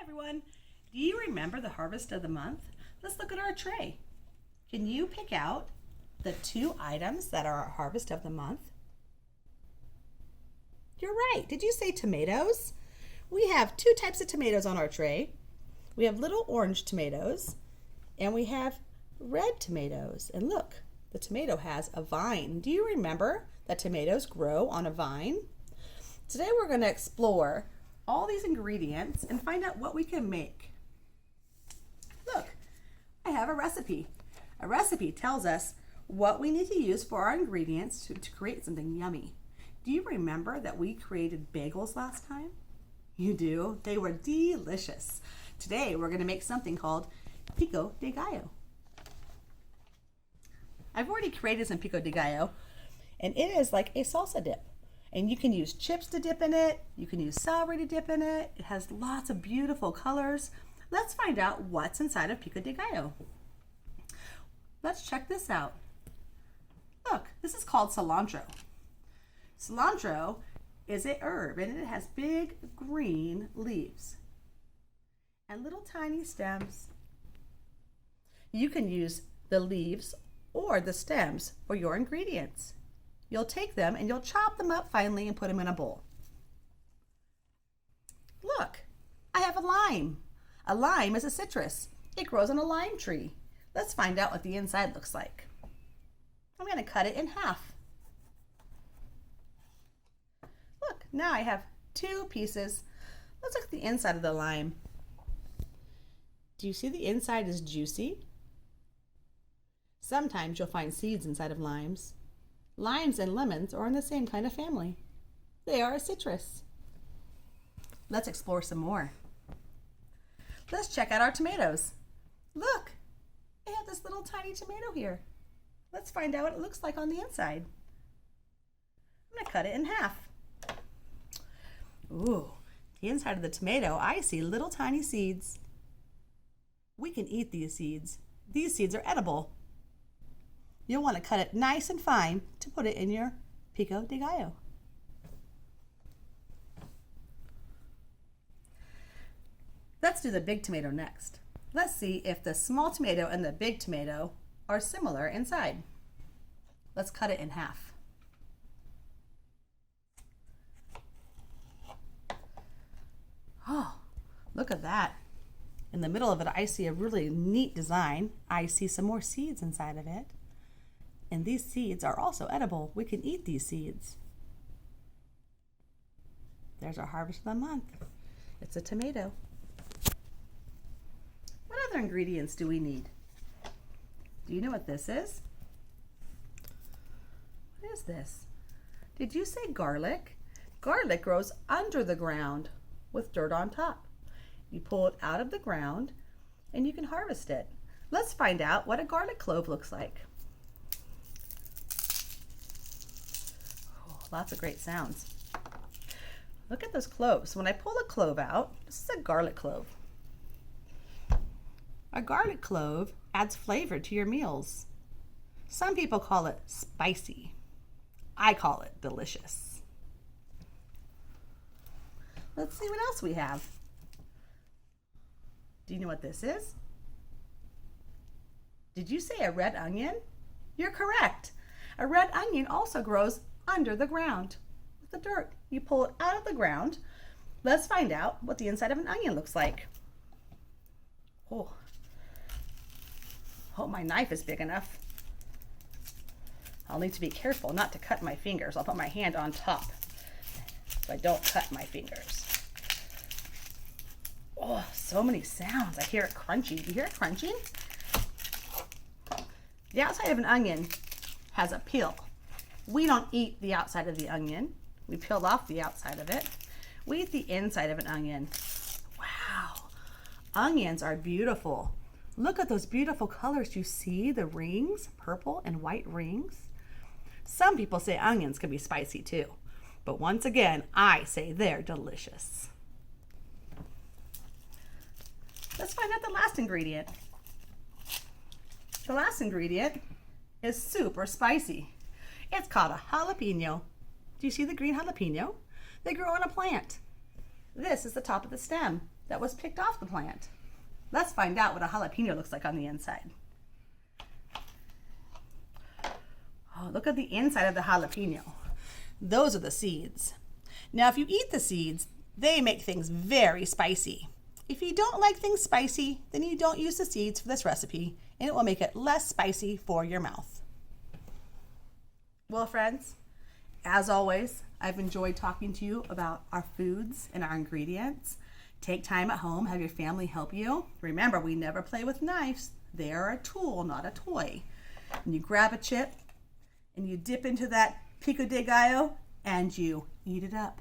everyone. Do you remember the harvest of the month? Let's look at our tray. Can you pick out the two items that are our harvest of the month? You're right. Did you say tomatoes? We have two types of tomatoes on our tray. We have little orange tomatoes and we have red tomatoes. And look, the tomato has a vine. Do you remember that tomatoes grow on a vine? Today we're going to explore all these ingredients and find out what we can make. Look, I have a recipe. A recipe tells us what we need to use for our ingredients to create something yummy. Do you remember that we created bagels last time? You do? They were delicious. Today we're going to make something called pico de gallo. I've already created some pico de gallo, and it is like a salsa dip. And you can use chips to dip in it. You can use celery to dip in it. It has lots of beautiful colors. Let's find out what's inside of pico de gallo. Let's check this out. Look, this is called cilantro. Cilantro is a herb and it has big green leaves and little tiny stems. You can use the leaves or the stems for your ingredients. You'll take them and you'll chop them up finely and put them in a bowl. Look, I have a lime. A lime is a citrus. It grows on a lime tree. Let's find out what the inside looks like. I'm going to cut it in half. Look, now I have two pieces. Let's look at the inside of the lime. Do you see the inside is juicy? Sometimes you'll find seeds inside of limes. Limes and lemons are in the same kind of family. They are a citrus. Let's explore some more. Let's check out our tomatoes. Look, I have this little tiny tomato here. Let's find out what it looks like on the inside. I'm going to cut it in half. Ooh, the inside of the tomato, I see little tiny seeds. We can eat these seeds. These seeds are edible. You'll want to cut it nice and fine to put it in your pico de gallo. Let's do the big tomato next. Let's see if the small tomato and the big tomato are similar inside. Let's cut it in half. Oh, look at that. In the middle of it, I see a really neat design. I see some more seeds inside of it. And these seeds are also edible. We can eat these seeds. There's our harvest of the month. It's a tomato. What other ingredients do we need? Do you know what this is? What is this? Did you say garlic? Garlic grows under the ground with dirt on top. You pull it out of the ground and you can harvest it. Let's find out what a garlic clove looks like. Lots of great sounds. Look at those cloves. When I pull a clove out, this is a garlic clove. A garlic clove adds flavor to your meals. Some people call it spicy. I call it delicious. Let's see what else we have. Do you know what this is? Did you say a red onion? You're correct. A red onion also grows under the ground with the dirt. You pull it out of the ground. Let's find out what the inside of an onion looks like. Oh, hope my knife is big enough. I'll need to be careful not to cut my fingers. I'll put my hand on top so I don't cut my fingers. Oh, so many sounds. I hear it crunching. Do you hear it crunching? The outside of an onion has a peel. We don't eat the outside of the onion. We peel off the outside of it. We eat the inside of an onion. Wow, onions are beautiful. Look at those beautiful colors. You see the rings, purple and white rings? Some people say onions can be spicy too, but once again, I say they're delicious. Let's find out the last ingredient. The last ingredient is super spicy. It's called a jalapeno. Do you see the green jalapeno? They grow on a plant. This is the top of the stem. that was picked off the plant. Let's find out what a jalapeno looks like on the inside. Oh, look at the inside of the jalapeno. Those are the seeds. Now, if you eat the seeds, they make things very spicy. If you don't like things spicy, then you don't use the seeds for this recipe, and it will make it less spicy for your mouth. Well, friends, as always, I've enjoyed talking to you about our foods and our ingredients. Take time at home, have your family help you. Remember, we never play with knives. They are a tool, not a toy. And you grab a chip and you dip into that pico de gallo and you eat it up.